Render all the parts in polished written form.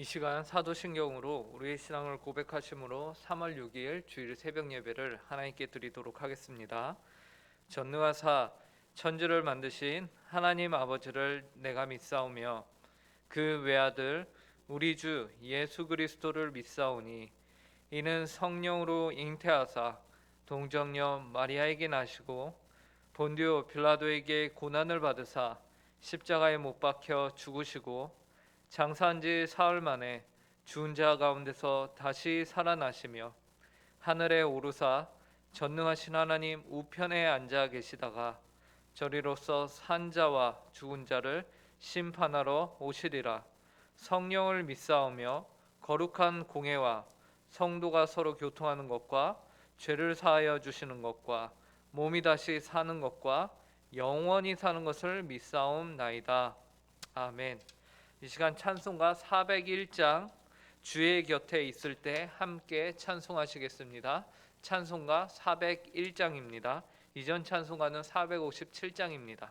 이 시간 사도신경으로 우리의 신앙을 고백하심으로 3월 6일 주일 새벽 예배를 하나님께 드리도록 하겠습니다. 전능하사 천지를 만드신 하나님 아버지를 내가 믿사오며 그 외아들 우리 주 예수 그리스도를 믿사오니 이는 성령으로 잉태하사 동정녀 마리아에게 나시고 본디오 빌라도에게 고난을 받으사 십자가에 못 박혀 죽으시고 장사한 지 사흘 만에 죽은 자 가운데서 다시 살아나시며 하늘에 오르사 전능하신 하나님 우편에 앉아 계시다가 저리로서 산 자와 죽은 자를 심판하러 오시리라. 성령을 믿사오며 거룩한 공회와 성도가 서로 교통하는 것과 죄를 사하여 주시는 것과 몸이 다시 사는 것과 영원히 사는 것을 믿사옵나이다. 아멘. 이 시간 찬송가 401장 주의 곁에 있을 때 함께 찬송하시겠습니다. 찬송가 401장입니다. 이전 찬송가는 457장입니다.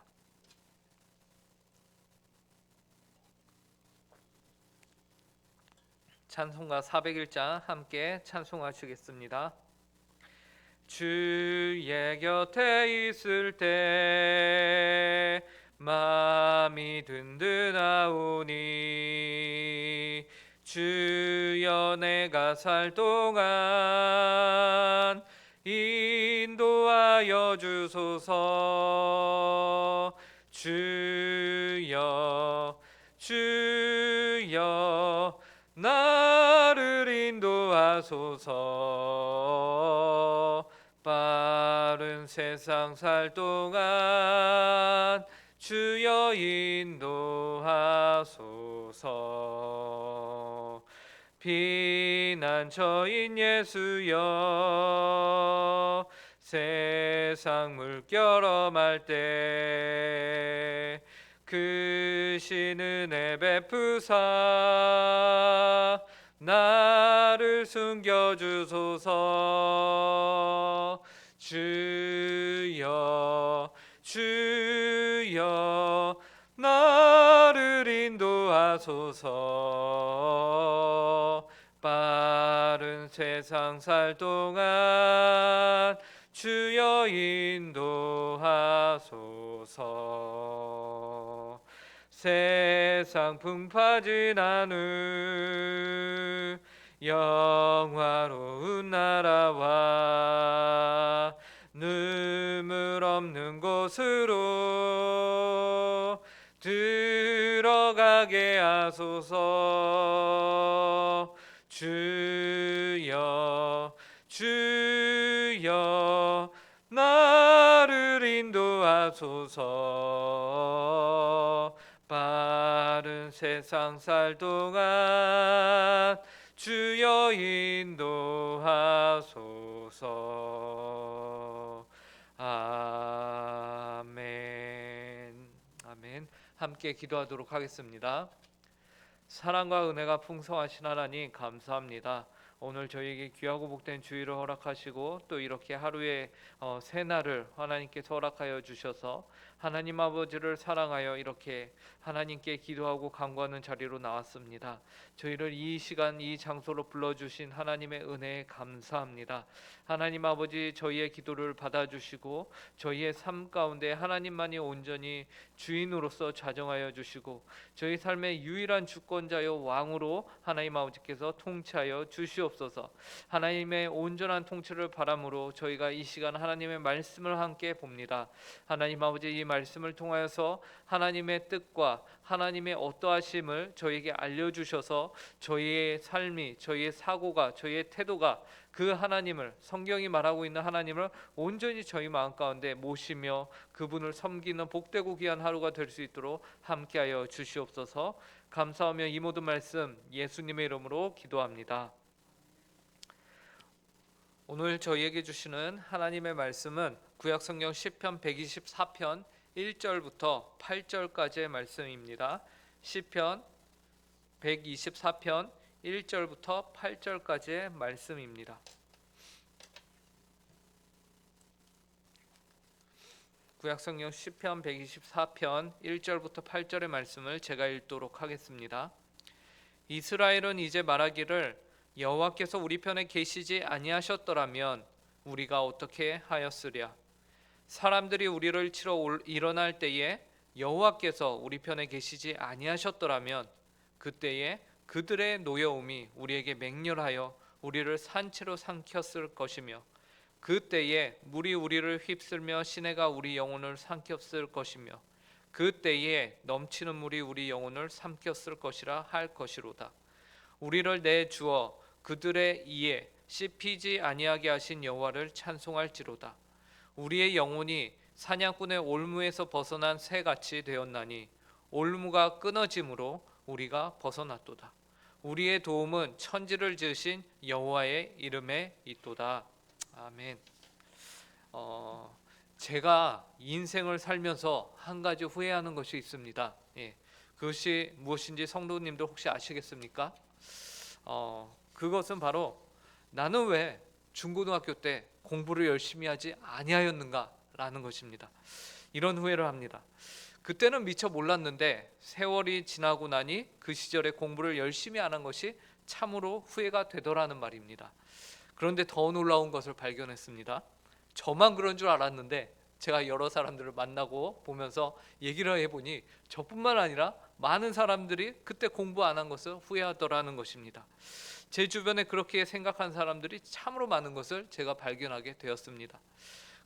찬송가 401장 함께 찬송하시겠습니다. 주의 곁에 있을 때 마음이 든든하오니 주여 내가 살 동안 인도하여 주소서. 주여 나를 인도하소서. 빠른 세상 살 동안 주여 인도하소서. 피난처인 예수여 세상 물결 엄할 때 크신 은혜 베푸사 나를 숨겨주소서. 주여 나를 인도하소서. 빠른 세상 살 동안 주여 인도하소서. 세상 풍파진 않을 영화로운 나라와 눈물 없는 곳으로 들어가게 하소서. 주여 나를 인도하소서. 빠른 세상 살 동안 주여 인도하소서. 아멘. 아멘. 함께 기도하도록 하겠습니다. 사랑과 은혜가 풍성하신 하나님 감사합니다. 오늘 저희에게 귀하고 복된 주일을 허락하시고 또 이렇게 하루의 새 날을 하나님께서 허락하여 주셔서 하나님 아버지를 사랑하여 이렇게 하나님께 기도하고 간구하는 자리로 나왔습니다. 저희를 이 시간 이 장소로 불러주신 하나님의 은혜에 감사합니다. 하나님 아버지 저희의 기도를 받아주시고 저희의 삶 가운데 하나님만이 온전히 주인으로서 좌정하여 주시고 저희 삶의 유일한 주권자여 왕으로 하나님 아버지께서 통치하여 주시옵소서. 하나님의 온전한 통치를 바람으로 저희가 이 시간 하나님의 말씀을 함께 봅니다. 하나님 아버지 이 말씀을 통하여서 하나님의 뜻과 하나님의 어떠하심을 저희에게 알려주셔서 저희의 삶이 저희의 사고가 저희의 태도가 그 하나님을 성경이 말하고 있는 하나님을 온전히 저희 마음 가운데 모시며 그분을 섬기는 복되고 귀한 하루가 될 수 있도록 함께하여 주시옵소서. 감사하며 이 모든 말씀 예수님의 이름으로 기도합니다. 오늘 저희에게 주시는 하나님의 말씀은 구약성경 시편 124편 1절부터 8절까지의 말씀입니다. 시편 124편 1절부터 8절까지의 말씀입니다. 구약성경 시편 124편 1절부터 8절의 말씀을 제가 읽도록 하겠습니다. 이스라엘은 이제 말하기를 여호와께서 우리 편에 계시지 아니하셨더라면 우리가 어떻게 하였으랴. 사람들이 우리를 치러 일어날 때에 여호와께서 우리 편에 계시지 아니하셨더라면 그때에 그들의 노여움이 우리에게 맹렬하여 우리를 산채로 삼켰을 것이며 그때에 물이 우리를 휩쓸며 시내가 우리 영혼을 삼켰을 것이며 그때에 넘치는 물이 우리 영혼을 삼켰을 것이라 할 것이로다. 우리를 내주어 그들의 이에 씹히지 아니하게 하신 여호와를 찬송할지로다. 우리의 영혼이 사냥꾼의 올무에서 벗어난 새같이 되었나니 올무가 끊어짐으로 우리가 벗어났도다. 우리의 도움은 천지를 지으신 여호와의 이름에 있도다. 아멘. 제가 인생을 살면서 한 가지 후회하는 것이 있습니다. 그것이 무엇인지 성도님들 혹시 아시겠습니까? 그것은 바로 나는 왜 중고등학교 때 공부를 열심히 하지 아니하였는가라는 것입니다. 이런 후회를 합니다. 그때는 미처 몰랐는데 세월이 지나고 나니 그 시절에 공부를 열심히 안 한 것이 참으로 후회가 되더라는 말입니다. 그런데 더 놀라운 것을 발견했습니다. 저만 그런 줄 알았는데 제가 여러 사람들을 만나고 보면서 얘기를 해보니 저뿐만 아니라 많은 사람들이 그때 공부 안 한 것을 후회하더라는 것입니다. 제 주변에 그렇게 생각한 사람들이 참으로 많은 것을 제가 발견하게 되었습니다.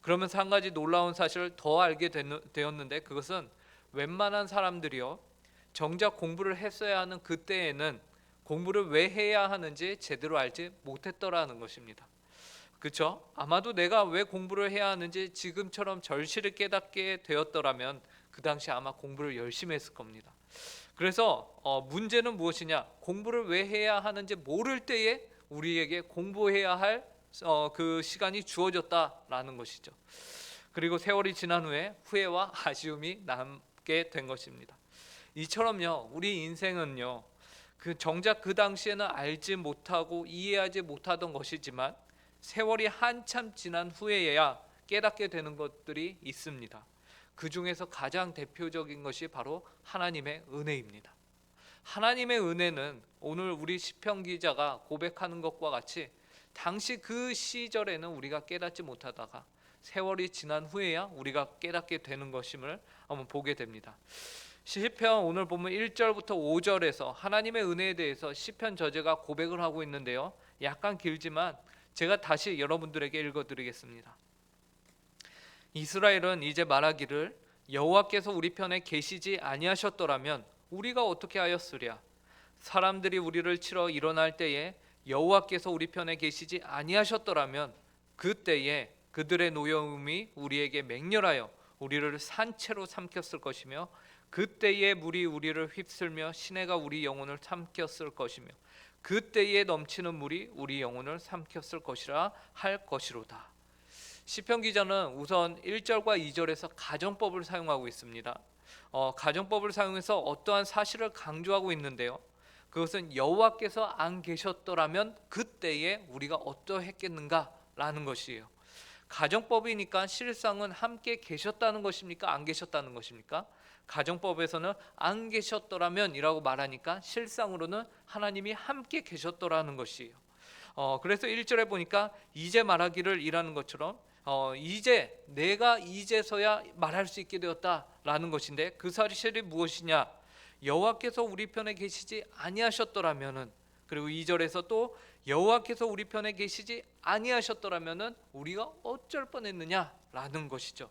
그러면서 한 가지 놀라운 사실을 더 알게 되었는데 그것은 웬만한 사람들이요 정작 공부를 했어야 하는 그때에는 공부를 왜 해야 하는지 제대로 알지 못했더라는 것입니다. 그렇죠? 아마도 내가 왜 공부를 해야 하는지 지금처럼 절실히 깨닫게 되었더라면 그 당시 아마 공부를 열심히 했을 겁니다. 그래서 문제는 무엇이냐? 공부를 왜 해야 하는지 모를 때에 우리에게 공부해야 할 그 시간이 주어졌다라는 것이죠. 그리고 세월이 지난 후에 후회와 아쉬움이 남게 된 것입니다. 이처럼요, 우리 인생은요, 정작 그 당시에는 알지 못하고 이해하지 못하던 것이지만 세월이 한참 지난 후에야 깨닫게 되는 것들이 있습니다. 그 중에서 가장 대표적인 것이 바로 하나님의 은혜입니다. 하나님의 은혜는 오늘 우리 시편 기자가 고백하는 것과 같이 당시 그 시절에는 우리가 깨닫지 못하다가 세월이 지난 후에야 우리가 깨닫게 되는 것임을 한번 보게 됩니다. 시편 오늘 보면 1절부터 5절에서 하나님의 은혜에 대해서 시편 저자가 고백을 하고 있는데요. 약간 길지만 제가 다시 여러분들에게 읽어드리겠습니다. 이스라엘은 이제 말하기를 여호와께서 우리 편에 계시지 아니하셨더라면 우리가 어떻게 하였으랴. 사람들이 우리를 치러 일어날 때에 여호와께서 우리 편에 계시지 아니하셨더라면 그때에 그들의 노여움이 우리에게 맹렬하여 우리를 산채로 삼켰을 것이며 그때에 물이 우리를 휩쓸며 시내가 우리 영혼을 삼켰을 것이며 그때에 넘치는 물이 우리 영혼을 삼켰을 것이라 할 것이로다. 시편 기자는 우선 1절과 2절에서 가정법을 사용하고 있습니다. 가정법을 사용해서 어떠한 사실을 강조하고 있는데요. 그것은 여호와께서 안 계셨더라면 그때에 우리가 어떠했겠는가라는 것이에요. 가정법이니까 실상은 함께 계셨다는 것입니까? 안 계셨다는 것입니까? 가정법에서는 안 계셨더라면 이라고 말하니까 실상으로는 하나님이 함께 계셨더라는 것이에요. 그래서 1절에 보니까 이제 말하기를 이라는 것처럼 이제 내가 이제서야 말할 수 있게 되었다라는 것인데 그 사실이 무엇이냐? 여호와께서 우리 편에 계시지 아니하셨더라면은, 그리고 2절에서 또 여호와께서 우리 편에 계시지 아니하셨더라면은 우리가 어쩔 뻔했느냐라는 것이죠.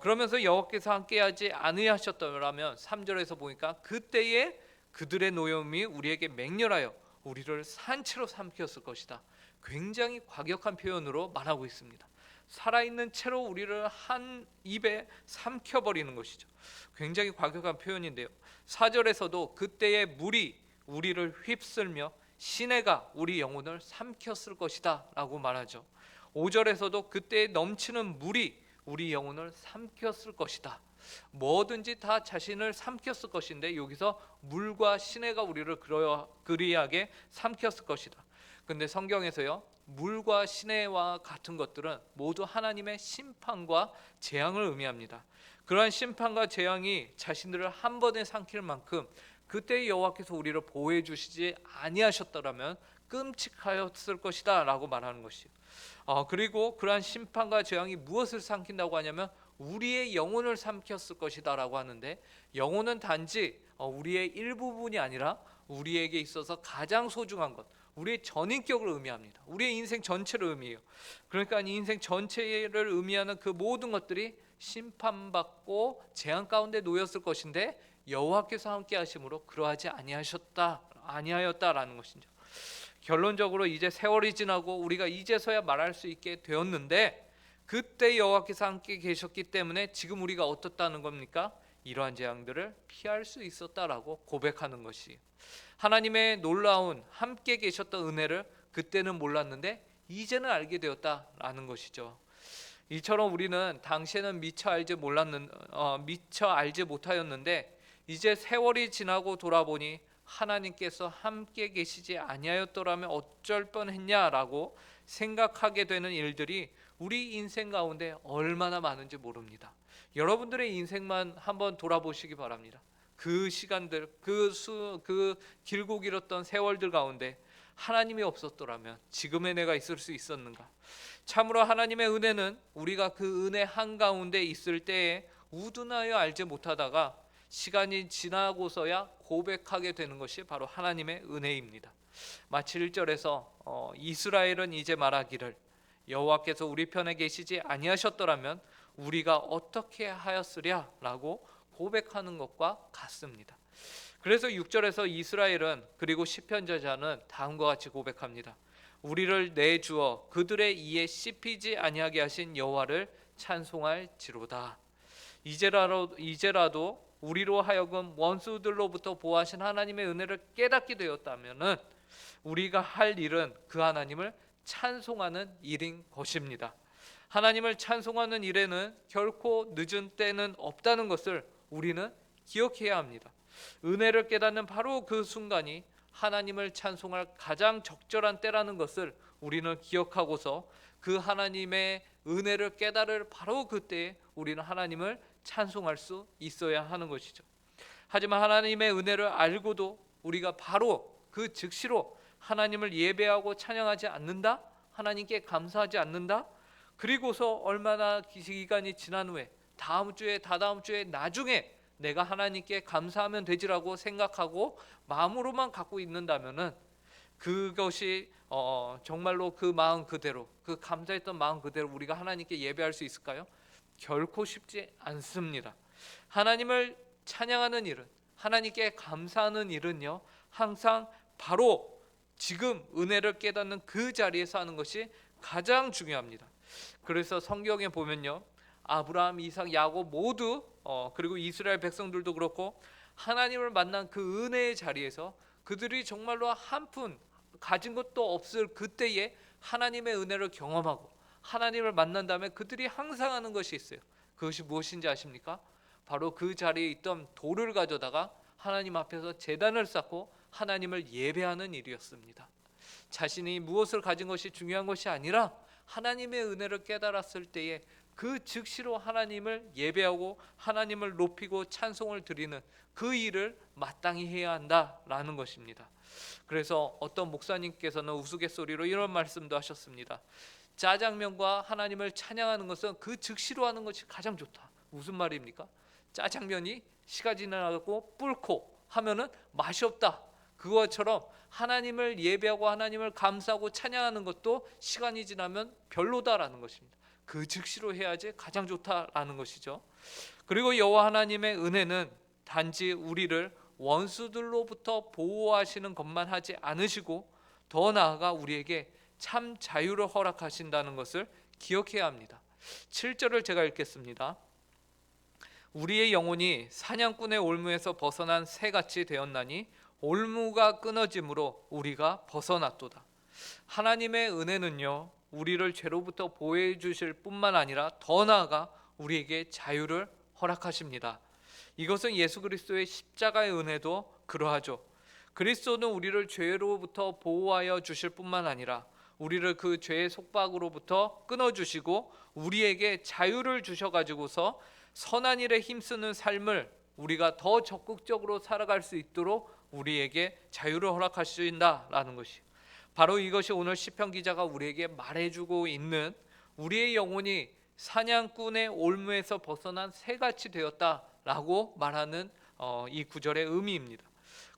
그러면서 여호와께서 함께하지 아니하셨더라면 3절에서 보니까 그때에 그들의 노여움이 우리에게 맹렬하여 우리를 산채로 삼켰을 것이다. 굉장히 과격한 표현으로 말하고 있습니다. 살아있는 채로 우리를 한 입에 삼켜버리는 것이죠. 굉장히 과격한 표현인데요. 4절에서도 그때의 물이 우리를 휩쓸며 시내가 우리 영혼을 삼켰을 것이다 라고 말하죠. 5절에서도 그때에 넘치는 물이 우리 영혼을 삼켰을 것이다. 뭐든지 다 자신을 삼켰을 것인데 여기서 물과 시내가 우리를 그리하게 삼켰을 것이다. 근데 성경에서요, 물과 시내와 같은 것들은 모두 하나님의 심판과 재앙을 의미합니다. 그러한 심판과 재앙이 자신들을 한 번에 삼킬 만큼 그때 여호와께서 우리를 보호해 주시지 아니하셨더라면 끔찍하였을 것이다 라고 말하는 것이요. 그리고 그러한 심판과 재앙이 무엇을 삼킨다고 하냐면 우리의 영혼을 삼켰을 것이다 라고 하는데, 영혼은 단지 우리의 일부분이 아니라 우리에게 있어서 가장 소중한 것, 우리의 전인격을 의미합니다. 우리의 인생 전체를 의미해요. 그러니까 인생 전체를 의미하는 그 모든 것들이 심판받고 재앙 가운데 놓였을 것인데 여호와께서 함께 하심으로 그러하지 아니하였다라는 것이죠. 결론적으로 이제 세월이 지나고 우리가 이제서야 말할 수 있게 되었는데, 그때 여호와께서 함께 계셨기 때문에 지금 우리가 어떻다는 겁니까? 이러한 재앙들을 피할 수 있었다라고 고백하는 것이, 하나님의 놀라운 함께 계셨던 은혜를 그때는 몰랐는데 이제는 알게 되었다라는 것이죠. 이처럼 우리는 당시에는 미처 알지 못하였는데 이제 세월이 지나고 돌아보니 하나님께서 함께 계시지 아니하였더라면 어쩔 뻔했냐라고 생각하게 되는 일들이 우리 인생 가운데 얼마나 많은지 모릅니다. 여러분들의 인생만 한번 돌아보시기 바랍니다. 그 시간들, 그 길고 길었던 세월들 가운데 하나님이 없었더라면 지금의 내가 있을 수 있었는가? 참으로 하나님의 은혜는 우리가 그 은혜 한가운데 있을 때에 우둔하여 알지 못하다가 시간이 지나고서야 고백하게 되는 것이 바로 하나님의 은혜입니다. 마치 1절에서 이스라엘은 이제 말하기를 여호와께서 우리 편에 계시지 아니하셨더라면 우리가 어떻게 하였으랴라고 고백하는 것과 같습니다. 그래서 6절에서 이스라엘은, 그리고 시편 저자는 다음과 같이 고백합니다. 우리를 내주어 그들의 이에 씹히지 아니하게 하신 여호와를 찬송할지로다. 이제라도 우리로 하여금 원수들로부터 보호하신 하나님의 은혜를 깨닫게 되었다면은 우리가 할 일은 그 하나님을 찬송하는 일인 것입니다. 하나님을 찬송하는 일에는 결코 늦은 때는 없다는 것을 우리는 기억해야 합니다. 은혜를 깨닫는 바로 그 순간이 하나님을 찬송할 가장 적절한 때라는 것을 우리는 기억하고서 그 하나님의 은혜를 깨달을 바로 그때에 우리는 하나님을 찬송할 수 있어야 하는 것이죠. 하지만 하나님의 은혜를 알고도 우리가 바로 그 즉시로 하나님을 예배하고 찬양하지 않는다, 하나님께 감사하지 않는다, 그리고서 얼마나 기간이 지난 후에 다음 주에, 다다음 주에, 나중에 내가 하나님께 감사하면 되지라고 생각하고 마음으로만 갖고 있는다면은 그것이 정말로 그 마음 그대로, 그 감사했던 마음 그대로 우리가 하나님께 예배할 수 있을까요? 결코 쉽지 않습니다. 하나님을 찬양하는 일은, 하나님께 감사하는 일은요, 항상 바로 지금 은혜를 깨닫는 그 자리에서 하는 것이 가장 중요합니다. 그래서 성경에 보면요, 아브라함, 이삭, 야곱 모두 그리고 이스라엘 백성들도 그렇고 하나님을 만난 그 은혜의 자리에서 그들이 정말로 한 푼 가진 것도 없을 그때에 하나님의 은혜를 경험하고 하나님을 만난 다음에 그들이 항상 하는 것이 있어요. 그것이 무엇인지 아십니까? 바로 그 자리에 있던 돌을 가져다가 하나님 앞에서 제단을 쌓고 하나님을 예배하는 일이었습니다. 자신이 무엇을 가진 것이 중요한 것이 아니라 하나님의 은혜를 깨달았을 때에 그 즉시로 하나님을 예배하고 하나님을 높이고 찬송을 드리는 그 일을 마땅히 해야 한다라는 것입니다. 그래서 어떤 목사님께서는 우스갯소리로 이런 말씀도 하셨습니다. 짜장면과 하나님을 찬양하는 것은 그 즉시로 하는 것이 가장 좋다. 무슨 말입니까? 짜장면이 시가 지나고 불고 하면은 맛이 없다. 그것처럼 하나님을 예배하고 하나님을 감사하고 찬양하는 것도 시간이 지나면 별로다라는 것입니다. 그 즉시로 해야지 가장 좋다라는 것이죠. 그리고 여호와 하나님의 은혜는 단지 우리를 원수들로부터 보호하시는 것만 하지 않으시고 더 나아가 우리에게 참 자유를 허락하신다는 것을 기억해야 합니다. 7절을 제가 읽겠습니다. 우리의 영혼이 사냥꾼의 올무에서 벗어난 새같이 되었나니 올무가 끊어짐으로 우리가 벗어났도다. 하나님의 은혜는요, 우리를 죄로부터 보호해 주실 뿐만 아니라 더 나아가 우리에게 자유를 허락하십니다. 이것은 예수 그리스도의 십자가의 은혜도 그러하죠. 그리스도는 우리를 죄로부터 보호하여 주실 뿐만 아니라 우리를 그 죄의 속박으로부터 끊어주시고 우리에게 자유를 주셔가지고서 선한 일에 힘쓰는 삶을 우리가 더 적극적으로 살아갈 수 있도록 우리에게 자유를 허락하신다라는 것이, 바로 이것이 오늘 시편 기자가 우리에게 말해주고 있는, 우리의 영혼이 사냥꾼의 올무에서 벗어난 새같이 되었다라고 말하는 이 구절의 의미입니다.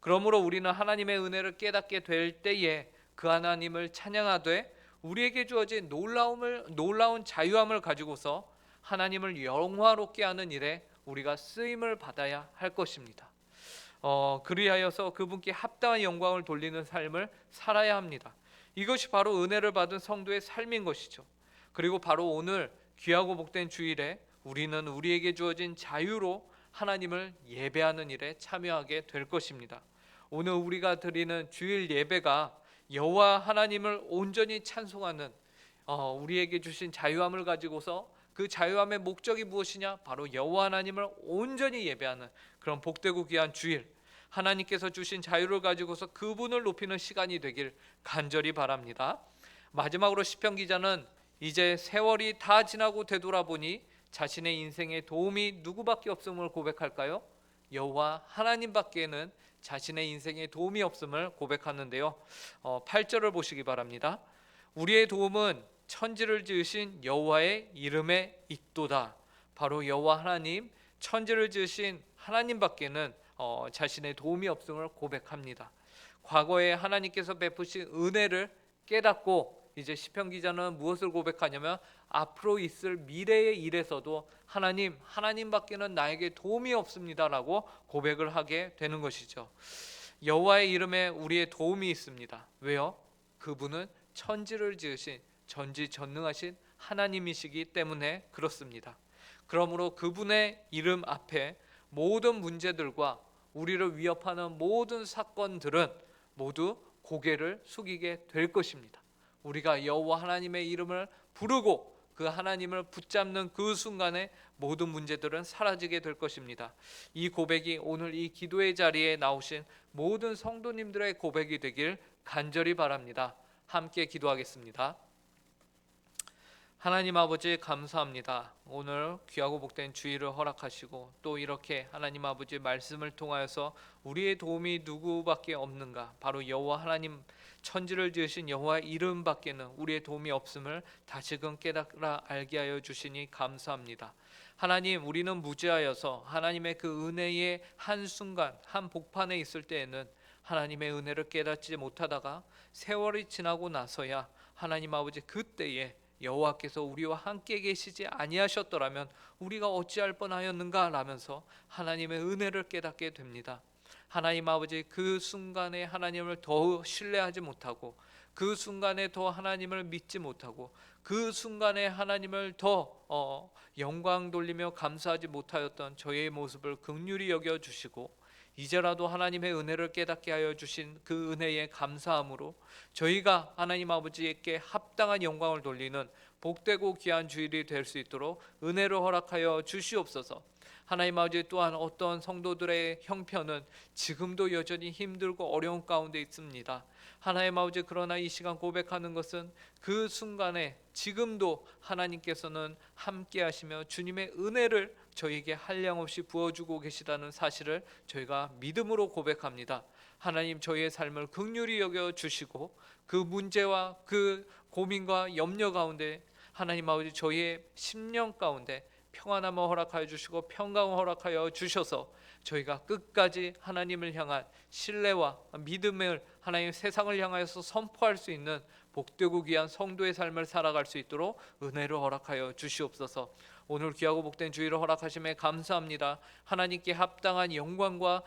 그러므로 우리는 하나님의 은혜를 깨닫게 될 때에 그 하나님을 찬양하되 우리에게 주어진 놀라운 자유함을 가지고서 하나님을 영화롭게 하는 일에 우리가 쓰임을 받아야 할 것입니다. 그리하여서 그분께 합당한 영광을 돌리는 삶을 살아야 합니다. 이것이 바로 은혜를 받은 성도의 삶인 것이죠. 그리고 바로 오늘 귀하고 복된 주일에 우리는 우리에게 주어진 자유로 하나님을 예배하는 일에 참여하게 될 것입니다. 오늘 우리가 드리는 주일 예배가 여호와 하나님을 온전히 찬송하는, 우리에게 주신 자유함을 가지고서 그 자유함의 목적이 무엇이냐? 바로 여호와 하나님을 온전히 예배하는 그런 복되고 귀한 주일, 하나님께서 주신 자유를 가지고서 그분을 높이는 시간이 되길 간절히 바랍니다. 마지막으로 시편 기자는 이제 세월이 다 지나고 되돌아보니 자신의 인생에 도움이 누구밖에 없음을 고백할까요? 여호와 하나님밖에는 자신의 인생에 도움이 없음을 고백하는데요. 8절을 보시기 바랍니다. 우리의 도움은 천지를 지으신 여호와의 이름에 있도다. 바로 여호와 하나님, 천지를 지으신 하나님밖에는 자신의 도움이 없음을 고백합니다. 과거에 하나님께서 베푸신 은혜를 깨닫고 이제 시편 기자는 무엇을 고백하냐면 앞으로 있을 미래의 일에서도 하나님밖에는 나에게 도움이 없습니다라고 고백을 하게 되는 것이죠. 여호와의 이름에 우리의 도움이 있습니다. 왜요? 그분은 천지를 지으신 전지전능하신 하나님이시기 때문에 그렇습니다. 그러므로 그분의 이름 앞에 모든 문제들과 우리를 위협하는 모든 사건들은 모두 고개를 숙이게 될 것입니다. 우리가 여호와 하나님의 이름을 부르고 그 하나님을 붙잡는 그 순간에 모든 문제들은 사라지게 될 것입니다. 이 고백이 오늘 이 기도의 자리에 나오신 모든 성도님들의 고백이 되길 간절히 바랍니다. 함께 기도하겠습니다. 하나님 아버지, 감사합니다. 오늘 귀하고 복된 주일을 허락하시고 또 이렇게 하나님 아버지 말씀을 통하여서 우리의 도움이 누구밖에 없는가, 바로 여호와 하나님, 천지를 지으신 여호와 이름밖에는 우리의 도움이 없음을 다시금 깨달아 알게 하여 주시니 감사합니다. 하나님, 우리는 무지하여서 하나님의 그 은혜의 한순간 한 복판에 있을 때에는 하나님의 은혜를 깨닫지 못하다가 세월이 지나고 나서야 하나님 아버지 그때에 여호와께서 우리와 함께 계시지 아니하셨더라면 우리가 어찌할 뻔하였는가 라면서 하나님의 은혜를 깨닫게 됩니다. 하나님 아버지, 그 순간에 하나님을 더 신뢰하지 못하고 그 순간에 더 하나님을 믿지 못하고 그 순간에 하나님을 더 영광 돌리며 감사하지 못하였던 저희의 모습을 긍휼히 여겨 주시고 이제라도 하나님의 은혜를 깨닫게 하여 주신 그 은혜에 감사함으로 저희가 하나님 아버지께 합당한 영광을 돌리는 복되고 귀한 주일이 될 수 있도록 은혜를 허락하여 주시옵소서. 하나님 아버지, 또한 어떤 성도들의 형편은 지금도 여전히 힘들고 어려운 가운데 있습니다. 하나님 아버지, 그러나 이 시간 고백하는 것은 그 순간에 지금도 하나님께서는 함께 하시며 주님의 은혜를 저희에게 한량없이 부어주고 계시다는 사실을 저희가 믿음으로 고백합니다. 하나님, 저희의 삶을 긍휼히 여겨 주시고 그 문제와 그 고민과 염려 가운데 하나님 아버지, 저희의 심령 가운데 평안함을 허락하여 주시고 평강을 허락하여 주셔서 저희가 끝까지 하나님을 향한 신뢰와 믿음을 하나님 세상을 향하여서 선포할 수 있는 복되고 귀한 성도의 삶을 살아갈 수 있도록 은혜를 허락하여 주시옵소서. 오늘 귀하고 복된 주일을 허락하심에 감사합니다. 하나님께 합당한 영광과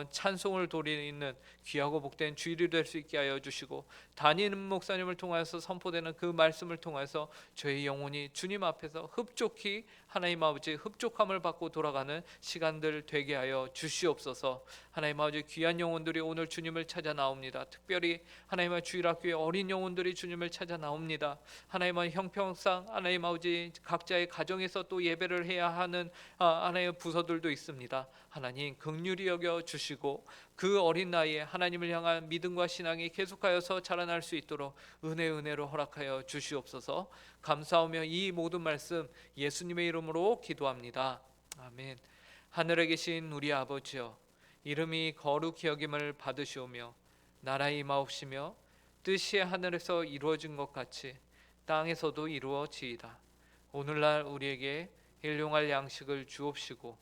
찬송을 돌리는 귀하고 복된 주일이 될 수 있게 하여 주시고 담임 목사님을 통하여서 선포되는 그 말씀을 통해서 저희 영혼이 주님 앞에서 흡족히 하나님 아버지 흡족함을 받고 돌아가는 시간들 되게 하여 주시옵소서. 하나님 아버지, 귀한 영혼들이 오늘 주님을 찾아 나옵니다. 특별히 하나님의 주일학교의 어린 영혼들이 주님을 찾아 나옵니다. 하나님의 형평상 하나님 아버지 각자의 가정에서 또 예배를 해야 하는 하나님의 부서들도 있습니다. 하나님 긍휼히 여겨 주시고 그 어린 나이에 하나님을 향한 믿음과 신앙이 계속하여서 자라날 수 있도록 은혜로 허락하여 주시옵소서. 감사하며 이 모든 말씀 예수님의 이름으로 기도합니다. 아멘. 하늘에 계신 우리 아버지여, 이름이 거룩히 여김을 받으시오며 나라의 임하옵시며 뜻이 하늘에서 이루어진 것 같이 땅에서도 이루어지이다. 오늘날 우리에게 일용할 양식을 주옵시고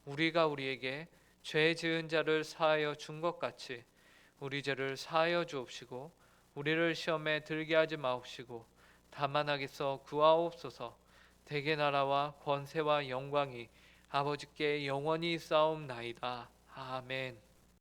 우리가 우리에게 죄 지은 자를 사하여 준 것 같이 우리 죄를 사하여 주옵시고 우리를 시험에 들게 하지 마옵시고 다만 하게서 구하옵소서. 대개 나라와 권세와 영광이 아버지께 영원히 쌓옵나이다. 아멘.